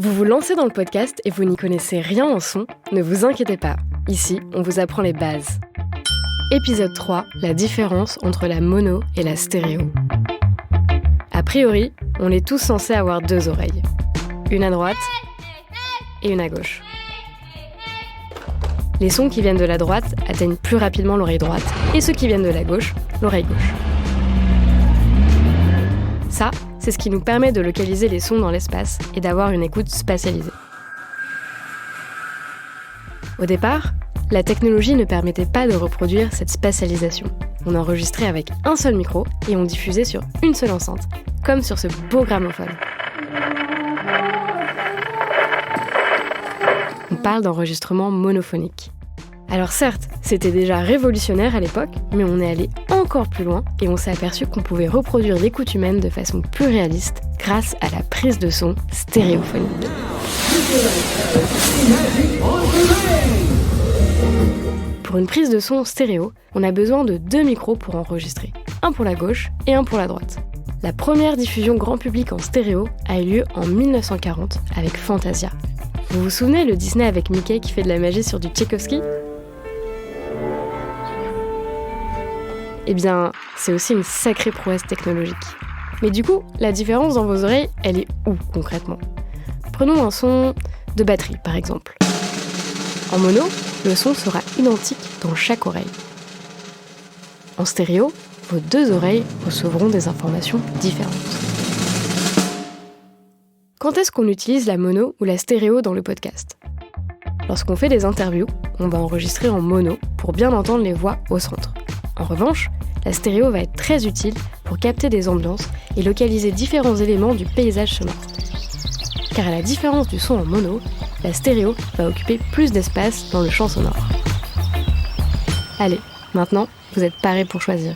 Vous vous lancez dans le podcast et vous n'y connaissez rien en son? Ne vous inquiétez pas, ici on vous apprend les bases. Épisode 3, la différence entre la mono et la stéréo. A priori, on est tous censés avoir deux oreilles. Une à droite et une à gauche. Les sons qui viennent de la droite atteignent plus rapidement l'oreille droite et ceux qui viennent de la gauche, l'oreille gauche. Ça, c'est ce qui nous permet de localiser les sons dans l'espace et d'avoir une écoute spatialisée. Au départ, la technologie ne permettait pas de reproduire cette spatialisation. On enregistrait avec un seul micro et on diffusait sur une seule enceinte, comme sur ce beau gramophone. On parle d'enregistrement monophonique. Alors certes, c'était déjà révolutionnaire à l'époque, mais on est allé encore plus loin et on s'est aperçu qu'on pouvait reproduire l'écoute humaine de façon plus réaliste grâce à la prise de son stéréophonique. Pour une prise de son stéréo, on a besoin de deux micros pour enregistrer, un pour la gauche et un pour la droite. La première diffusion grand public en stéréo a eu lieu en 1940 avec Fantasia. Vous vous souvenez le Disney avec Mickey qui fait de la magie sur du Tchaïkovski ? Eh bien, c'est aussi une sacrée prouesse technologique. Mais du coup, la différence dans vos oreilles, elle est où concrètement ? Prenons un son de batterie, par exemple. En mono, le son sera identique dans chaque oreille. En stéréo, vos deux oreilles recevront des informations différentes. Quand est-ce qu'on utilise la mono ou la stéréo dans le podcast ? Lorsqu'on fait des interviews, on va enregistrer en mono pour bien entendre les voix au centre. En revanche, la stéréo va être très utile pour capter des ambiances et localiser différents éléments du paysage sonore. Car à la différence du son en mono, la stéréo va occuper plus d'espace dans le champ sonore. Allez, maintenant, vous êtes parés pour choisir.